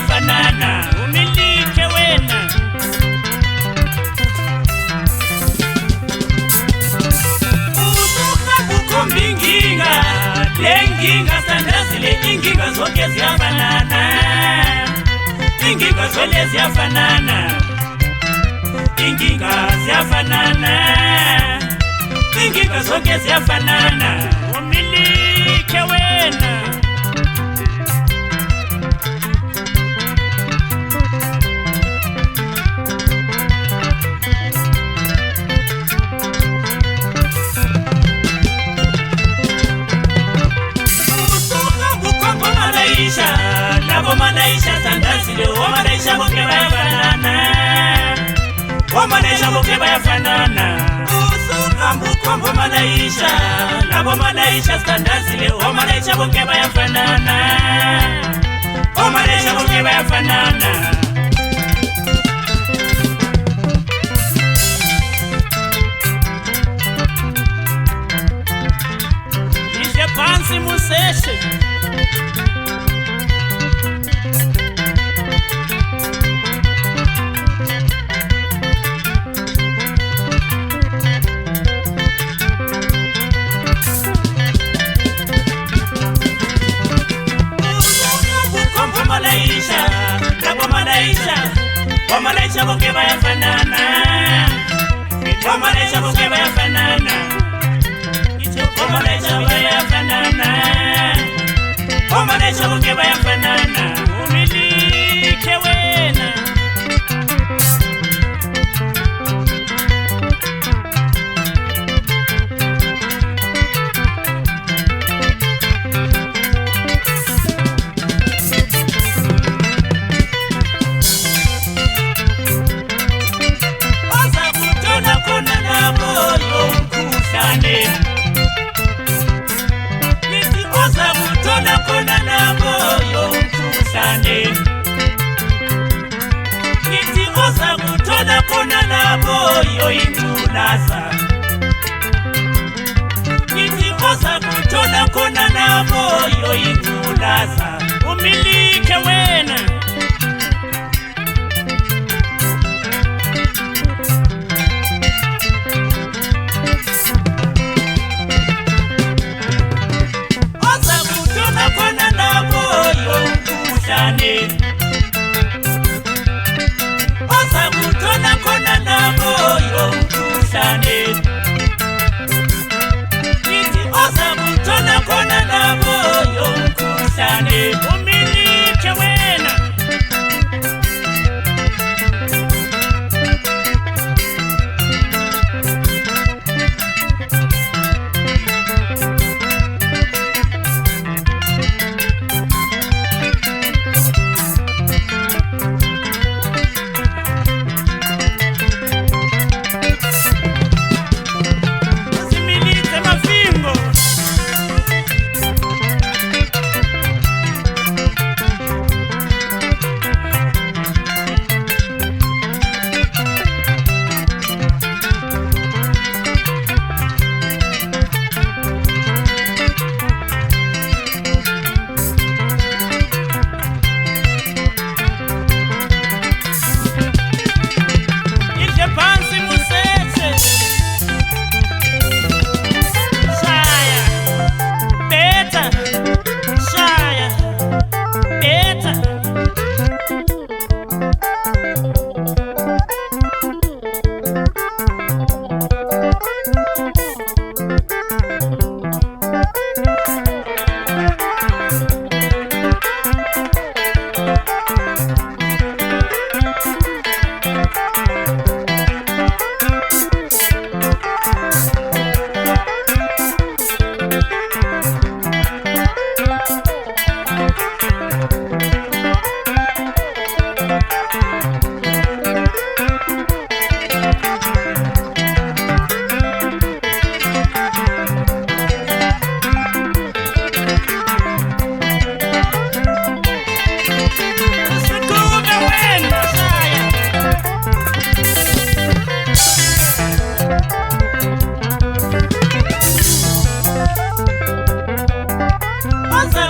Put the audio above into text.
ziyafanana, umilike wena. Usuka bukombi nginga, lenginga sandazile inginga zonke ziyafanana. Inginga zonke ziyafanana. Inginga ziyafanana. Inginga zonke ziyafanana, umilike wena. Wamanaisha sandazile, wamanaisha boke bayafanana. Wamanaisha boke bayafanana. Usuka mbukombo wamanaisha, wamanaisha sandazile, wamanaisha boke bayafanana. Wamanaisha boke bayafanana. Ije pansi museshe. Wamanaisha boke bayafanana. Wamanaisha boke bayafanana. Wamanaisha bayafanana. Wamanaisha boke bayafanana, umilike wena. Niti oza kutona kona na moyo mkusane. Niti oza kutona kona na moyo imulasa. Niti oza kutona kona na moyo imulasa, umilike wena. Oza kutona kona na moyo mkusane. Niti oza kutona kona na moyo mkusane, umilike wena. Oza